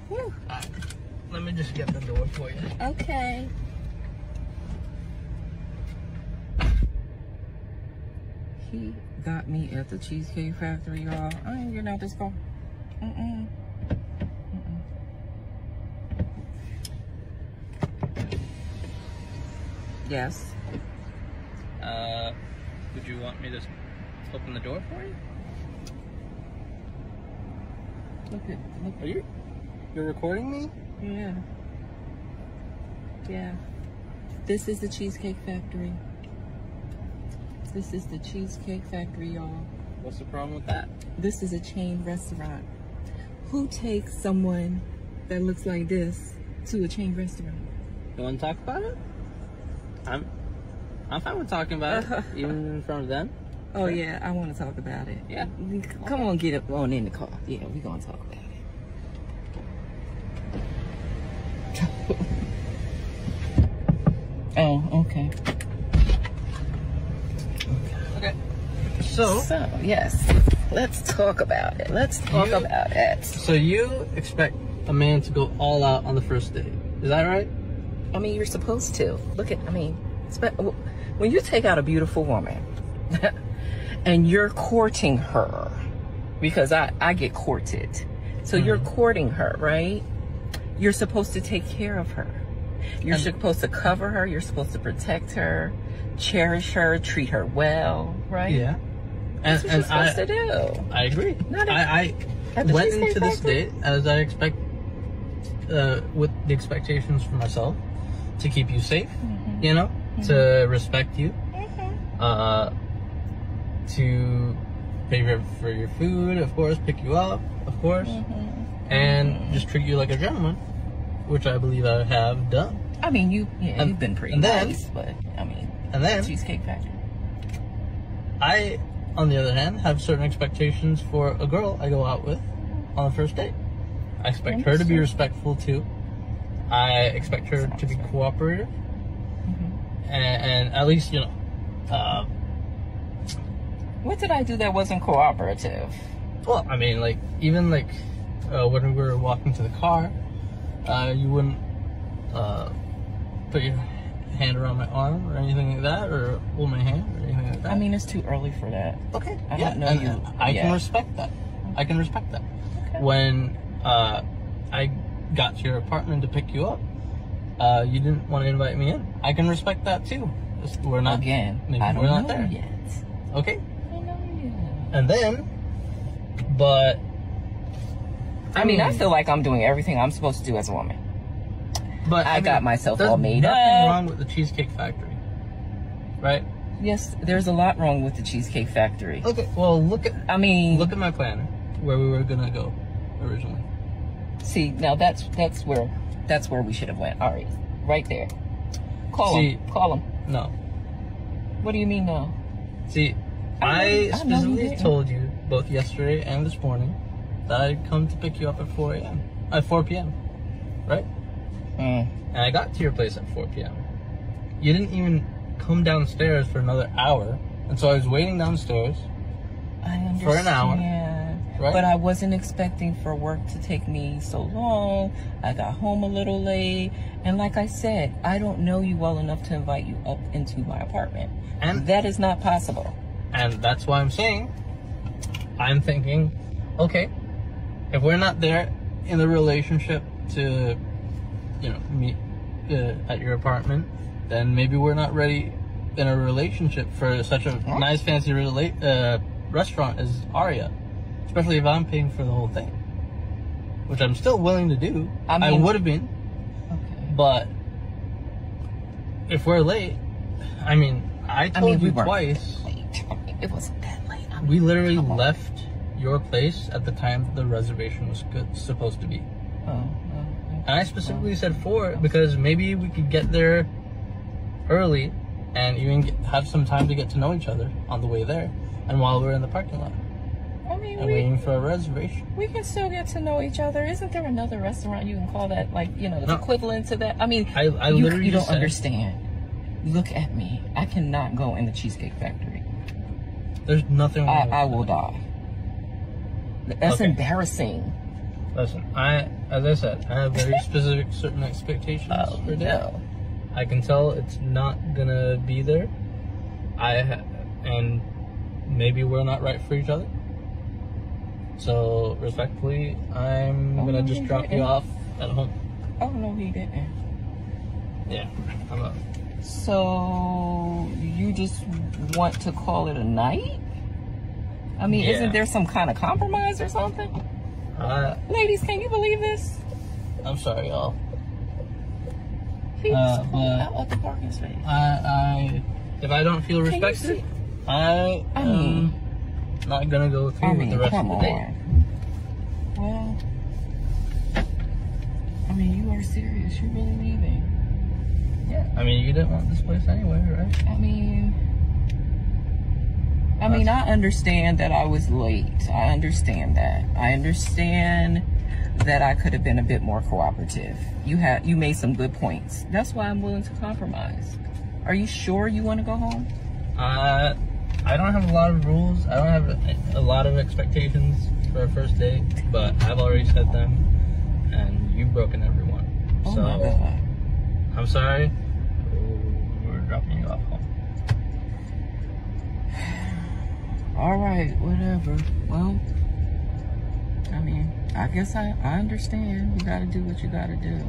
Whew. Let me just get the door for you. Okay. He got me at the Cheesecake Factory, y'all. I ain't getting out this car. Yes. Would you want me to open the door for you? Look. Are you're recording me? Yeah. Yeah. This is the Cheesecake Factory. This is the Cheesecake Factory, y'all. What's the problem with that? This is a chain restaurant. Who takes someone that looks like this to a chain restaurant? You want to talk about it? I'm fine with talking about it, even in front of them. Oh, sure. Yeah, I want to talk about it. Yeah. Come on, get up on in the car. Yeah, we're going to talk about it. Oh, okay. Okay. So, yes. Let's talk about it. Let's talk about it. So you expect a man to go all out on the first date. Is that right? I mean, you're supposed to. Look at, when you take out a beautiful woman and you're courting her, because I get courted. So you're courting her, right? You're supposed to take care of her. You're supposed to cover her. You're supposed to protect her, cherish her, treat her well, right? Yeah. That's what you're supposed to do. I agree. I went into this date as I expect, with the expectations for myself, to keep you safe, you know, to respect you, to pay for your food, of course, pick you up, of course, and just treat you like a gentleman, which I believe I have done. I mean, you've been pretty nice, but I mean, and then Cheesecake Factory. I, on the other hand, have certain expectations for a girl I go out with on the first date. I expect her to be respectful too. I expect her to be cooperative, and at least, you know. What did I do that wasn't cooperative? Well, I mean, like, even like when we were walking to the car, you wouldn't put your hand around my arm or anything like that, or hold my hand or anything like that. I mean, it's too early for that. Okay. I don't know you. I can respect that. I can respect that. Okay. When I got to your apartment to pick you up, you didn't want to invite me in. I can respect that too. We're not maybe I don't we're not know there yet. Okay. I don't know yet. And then, but I mean, I feel like I'm doing everything I'm supposed to do as a woman. But I got myself all made up. There's nothing wrong with the Cheesecake Factory, right? Yes, there's a lot wrong with the Cheesecake Factory. Okay, well, look at my planner, where we were gonna go originally. See, now that's where we should have went. All right there. Call him. No. What do you mean no? See, I specifically told you both yesterday and this morning that I'd come to pick you up at 4 p.m. Right? And I got to your place at 4 p.m. You didn't even come downstairs for another hour, and so I was waiting downstairs for an hour. Right? But I wasn't expecting for work to take me so long. I got home a little late, and like I said, I don't know you well enough to invite you up into my apartment, and that is not possible. And that's why I'm saying, I'm thinking, okay, if we're not there in the relationship to, you know, meet at your apartment, then maybe we're not ready in a relationship for such a nice, fancy restaurant as Aria. Especially if I'm paying for the whole thing, which I'm still willing to do. I would have been, but if we're late, I mean, I told you twice. It wasn't that late. We literally left your place at the time the reservation was supposed to be. And I specifically said 4 because maybe we could get there early and even have some time to get to know each other on the way there and while we're in the parking lot. I mean, waiting for a reservation. We can still get to know each other. Isn't there another restaurant you can call that, like, you know, the equivalent to that? I mean, I literally you don't understand. Look at me. I cannot go in the Cheesecake Factory. There's nothing wrong with I will die. That's embarrassing. Listen, as I said, I have very specific certain expectations for that. No. I can tell it's not gonna be there. And maybe we're not right for each other. So respectfully, I'm gonna just drop you off at home. Oh no, he didn't. Yeah, I'm up. So you just want to call it a night? I mean, Yeah. Isn't there some kind of compromise or something? Ladies, can you believe this? I'm sorry, y'all. He was but out of the parking space. If I don't feel Can you respected, see? I am not gonna go through with the rest of the day. Well, I mean, you are serious. You're really leaving. Yeah, I mean, you didn't want this place anyway, right? I mean, I understand that I was late. I understand that. I understand that I could have been a bit more cooperative. You made some good points. That's why I'm willing to compromise. Are you sure you want to go home? I don't have a lot of rules. I don't have a lot of expectations for a first date, but I've already set them, and you've broken every one. Oh So, my God. I'm sorry. We're dropping you off home. All right, whatever. Well, I mean, I guess I understand. You got to do what you got to do.